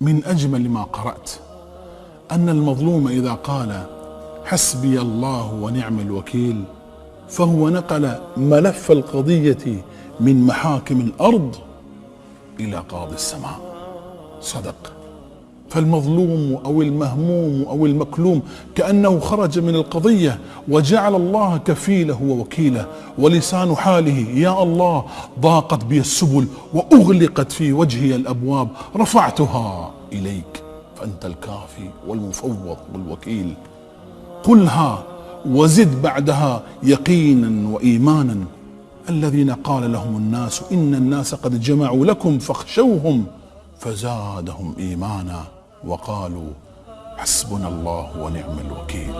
من أجمل ما قرأت أن المظلوم إذا قال حسبي الله ونعم الوكيل فهو نقل ملف القضية من محاكم الأرض إلى قاضي السماء. صدق. فالمظلوم أو المهموم أو المكلوم كأنه خرج من القضية وجعل الله كفيله ووكيله، ولسان حاله يا الله ضاقت بي السبل وأغلقت في وجهي الأبواب رفعتها إليك فأنت الكافي والمفوض والوكيل. قلها وزد بعدها يقينا وإيمانا. الذين قال لهم الناس إن الناس قد جمعوا لكم فاخشوهم فزادهم إيمانا وقالوا حسبنا الله ونعم الوكيل.